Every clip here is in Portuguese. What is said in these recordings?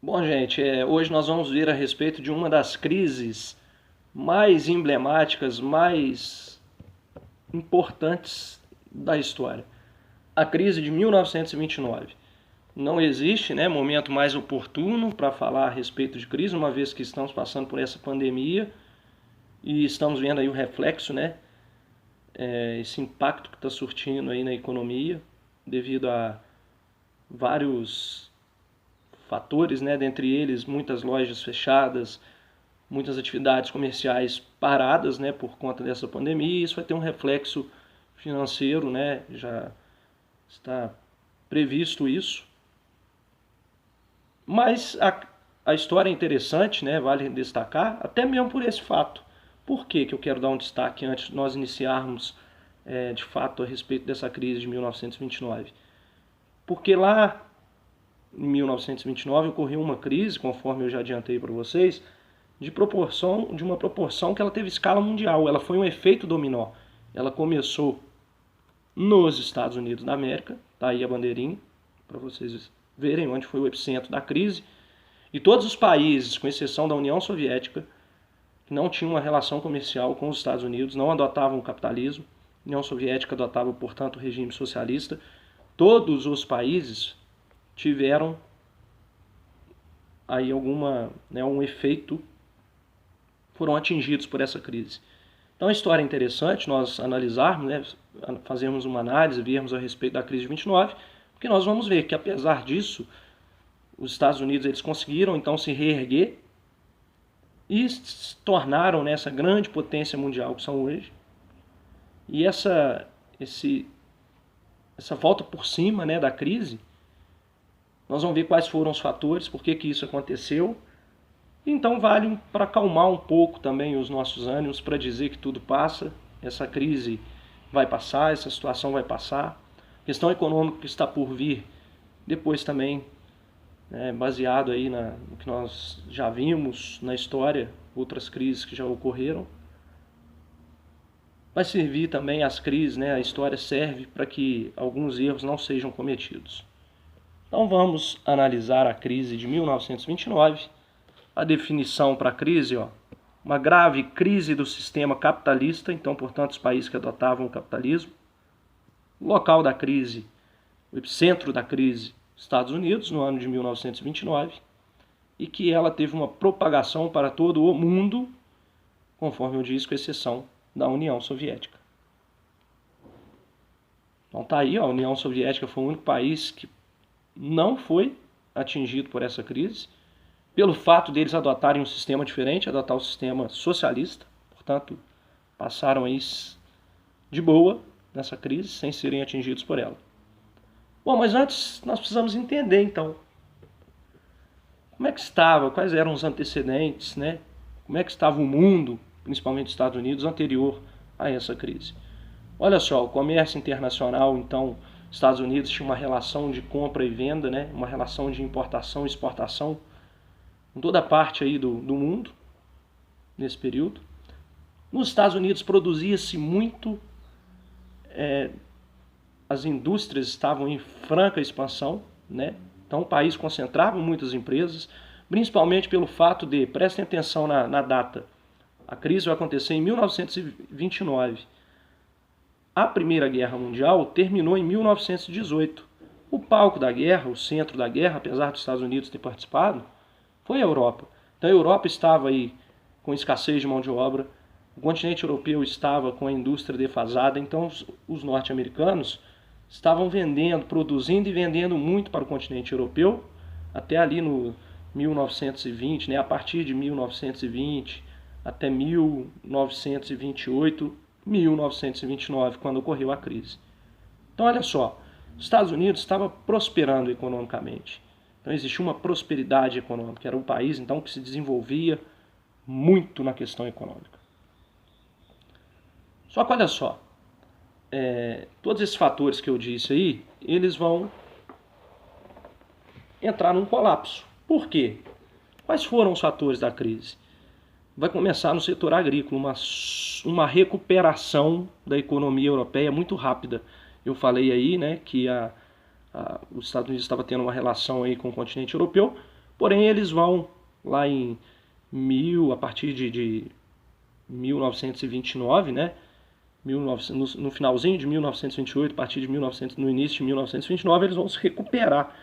Bom, gente, hoje nós vamos ver a respeito de uma das crises mais emblemáticas, mais importantes da história. A crise de 1929. Não existe, momento mais oportuno para falar a respeito de crise, uma vez que estamos passando por essa pandemia e estamos vendo aí o reflexo, esse impacto que está surtindo aí na economia devido a vários fatores, dentre eles muitas lojas fechadas, muitas atividades comerciais paradas, por conta dessa pandemia, e isso vai ter um reflexo financeiro, já está previsto isso. Mas a história é interessante, vale destacar, até mesmo por esse fato. Por que eu quero dar um destaque antes de nós iniciarmos de fato a respeito dessa crise de 1929? Porque lá em 1929 ocorreu uma crise, conforme eu já adiantei para vocês, de uma proporção que ela teve escala mundial. Ela foi um efeito dominó. Ela começou nos Estados Unidos da América, tá aí a bandeirinha, para vocês verem onde foi o epicentro da crise. E todos os países, com exceção da União Soviética, que não tinham uma relação comercial com os Estados Unidos, não adotavam o capitalismo. A União Soviética adotava, portanto, o regime socialista. Todos os países tiveram aí um efeito, foram atingidos por essa crise. Então a história é interessante nós analisarmos, fazermos uma análise, vermos a respeito da crise de 29, porque nós vamos ver que apesar disso, os Estados Unidos eles conseguiram então se reerguer e se tornaram essa grande potência mundial que são hoje. E essa volta por cima da crise, nós vamos ver quais foram os fatores, por que isso aconteceu. Então vale para acalmar um pouco também os nossos ânimos, para dizer que tudo passa, essa crise vai passar, essa situação vai passar. A questão econômica que está por vir, depois também, baseado aí no que nós já vimos na história, outras crises que já ocorreram. Vai servir também as crises, a história serve para que alguns erros não sejam cometidos. Então vamos analisar a crise de 1929. A definição para a crise, uma grave crise do sistema capitalista, então, portanto, os países que adotavam o capitalismo. O local da crise, o epicentro da crise, Estados Unidos, no ano de 1929, e que ela teve uma propagação para todo o mundo, conforme eu disse, com exceção da União Soviética. Então tá aí, a União Soviética foi o único país que não foi atingido por essa crise, pelo fato deles adotarem um sistema diferente, adotar o sistema socialista, portanto, passaram aí de boa nessa crise, sem serem atingidos por ela. Bom, mas antes nós precisamos entender, então, como é que estava, quais eram os antecedentes, como é que estava o mundo, principalmente os Estados Unidos, anterior a essa crise. Olha só, o comércio internacional, então, Estados Unidos tinha uma relação de compra e venda, uma relação de importação e exportação em toda parte aí do mundo, nesse período. Nos Estados Unidos produzia-se muito, as indústrias estavam em franca expansão, então o país concentrava muitas empresas, principalmente pelo fato de, prestem atenção na data, a crise vai acontecer em 1929. A Primeira Guerra Mundial terminou em 1918. O palco da guerra, o centro da guerra, apesar dos Estados Unidos ter participado, foi a Europa. Então a Europa estava aí com escassez de mão de obra, o continente europeu estava com a indústria defasada, então os norte-americanos estavam produzindo e vendendo muito para o continente europeu, até ali no 1920, a partir de 1920 até 1928, 1929, quando ocorreu a crise. Então olha só, os Estados Unidos estava prosperando economicamente. Então existia uma prosperidade econômica, era um país então que se desenvolvia muito na questão econômica. Só que olha só, todos esses fatores que eu disse aí, eles vão entrar num colapso. Por quê? Quais foram os fatores da crise? Vai começar no setor agrícola uma recuperação da economia europeia muito rápida. Eu falei aí que os Estados Unidos estavam tendo uma relação aí com o continente europeu, Porém, eles vão lá a partir de 1929, né? No finalzinho de 1928, a partir de no início de 1929, eles vão se recuperar.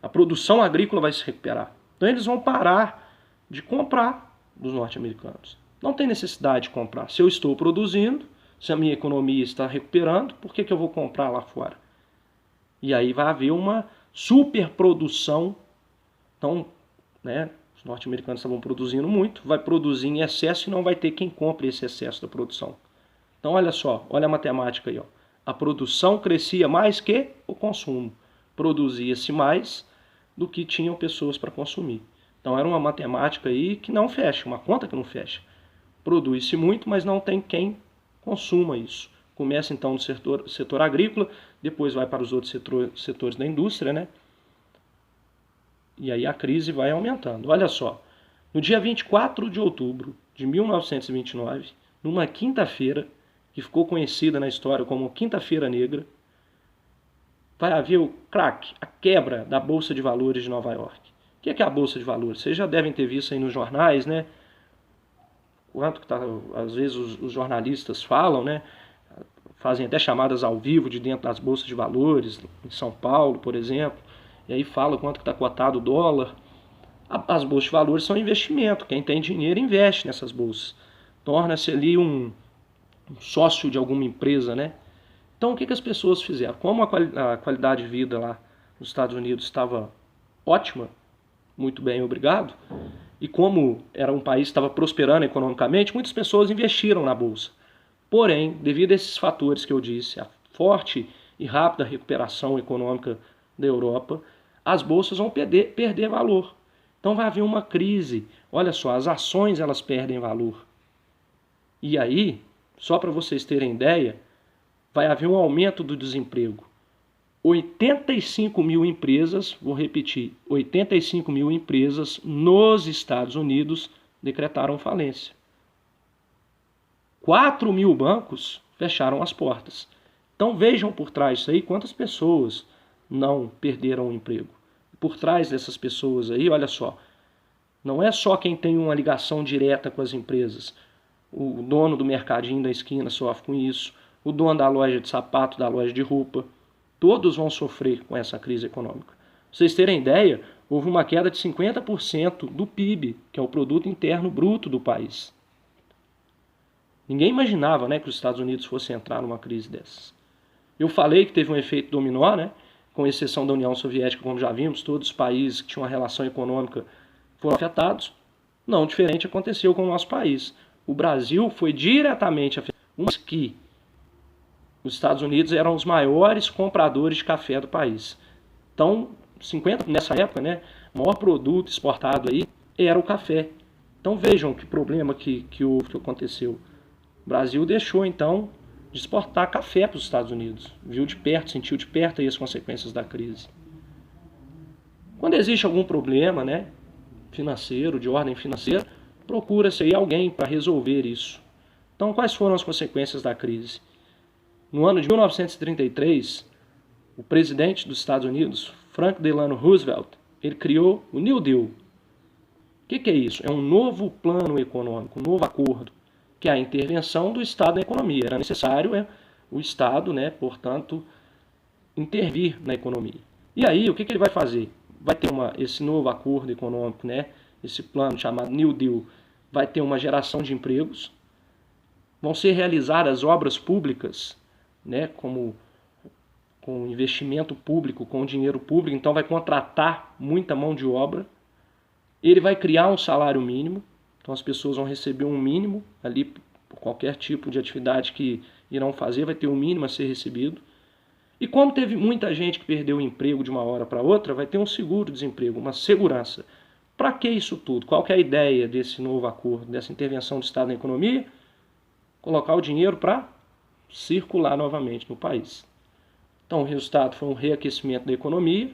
A produção agrícola vai se recuperar. Então eles vão parar de comprar dos norte-americanos. Não tem necessidade de comprar. Se eu estou produzindo, se a minha economia está recuperando, por que eu vou comprar lá fora? E aí vai haver uma superprodução. Então, né, os norte-americanos estavam produzindo muito, vai produzir em excesso e não vai ter quem compre esse excesso da produção. Então, olha só, olha a matemática aí. Ó. A produção crescia mais que o consumo. Produzia-se mais do que tinham pessoas para consumir. Então, era uma matemática aí que não fecha, uma conta que não fecha. Produz-se muito, mas não tem quem consuma isso. Começa então no setor agrícola, depois vai para os outros setores da indústria, né? E aí a crise vai aumentando. Olha só, no dia 24 de outubro de 1929, numa quinta-feira, que ficou conhecida na história como Quinta-feira Negra, vai haver o crack, a quebra da Bolsa de Valores de Nova York. O que é a Bolsa de Valores? Vocês já devem ter visto aí nos jornais, né? Quanto que tá, às vezes os jornalistas falam, né? Fazem até chamadas ao vivo de dentro das bolsas de valores, em São Paulo, por exemplo, e aí fala quanto que está cotado o dólar. As bolsas de valores são investimento, quem tem dinheiro investe nessas bolsas. Torna-se ali um sócio de alguma empresa, né? Então o que as pessoas fizeram? Como a qualidade de vida lá nos Estados Unidos estava ótima, muito bem, obrigado, e como era um país que estava prosperando economicamente, muitas pessoas investiram na bolsa. Porém, devido a esses fatores que eu disse, a forte e rápida recuperação econômica da Europa, as bolsas vão perder valor. Então vai haver uma crise. Olha só, as ações elas perdem valor. E aí, só para vocês terem ideia, vai haver um aumento do desemprego. 85 mil empresas, vou repetir, 85 mil empresas nos Estados Unidos decretaram falência. 4 mil bancos fecharam as portas. Então vejam por trás disso aí quantas pessoas não perderam o emprego. Por trás dessas pessoas aí, olha só, não é só quem tem uma ligação direta com as empresas. O dono do mercadinho da esquina sofre com isso, o dono da loja de sapato, da loja de roupa, todos vão sofrer com essa crise econômica. Pra vocês terem ideia, houve uma queda de 50% do PIB, que é o Produto Interno Bruto do país. Ninguém imaginava, né, que os Estados Unidos fossem entrar numa crise dessas. Eu falei que teve um efeito dominó, né, com exceção da União Soviética, como já vimos, todos os países que tinham uma relação econômica foram afetados. Não diferente aconteceu com o nosso país. O Brasil foi diretamente afetado, que os Estados Unidos eram os maiores compradores de café do país. Então, nessa época, né, o maior produto exportado aí era o café. Então vejam que problema que aconteceu. O Brasil deixou, então, de exportar café para os Estados Unidos. Viu de perto, sentiu de perto aí as consequências da crise. Quando existe algum problema, né, financeiro, de ordem financeira, procura-se aí alguém para resolver isso. Então, quais foram as consequências da crise? No ano de 1933, o presidente dos Estados Unidos, Franklin Delano Roosevelt, ele criou o New Deal. O que é isso? É um novo plano econômico, um novo acordo, que é a intervenção do Estado na economia. Era necessário o Estado, né, portanto, intervir na economia. E aí, o que ele vai fazer? Vai ter esse novo acordo econômico, né, esse plano chamado New Deal, vai ter uma geração de empregos, vão ser realizadas obras públicas, né, com investimento público, com dinheiro público, então vai contratar muita mão de obra. Ele vai criar um salário mínimo, então as pessoas vão receber um mínimo ali por qualquer tipo de atividade que irão fazer, vai ter um mínimo a ser recebido. E como teve muita gente que perdeu o emprego de uma hora para outra, vai ter um seguro-desemprego, uma segurança. Para que isso tudo? Qual que é a ideia desse novo acordo, dessa intervenção do Estado na economia? Colocar o dinheiro para circular novamente no país. Então o resultado foi um reaquecimento da economia,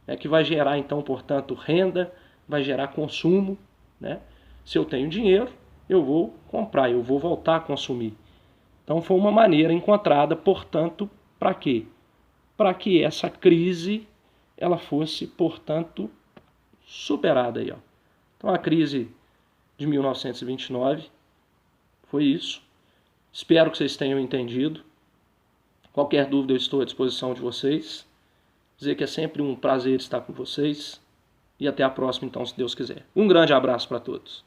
né, que vai gerar então, portanto, renda, vai gerar consumo, né? Se eu tenho dinheiro, eu vou comprar, eu vou voltar a consumir. Então foi uma maneira encontrada, portanto, para quê? Para que essa crise ela fosse, portanto, superada aí, ó. Então a crise de 1929 foi isso. Espero que vocês tenham entendido. Qualquer dúvida eu estou à disposição de vocês. Dizer que é sempre um prazer estar com vocês. E até a próxima, então, se Deus quiser. Um grande abraço para todos.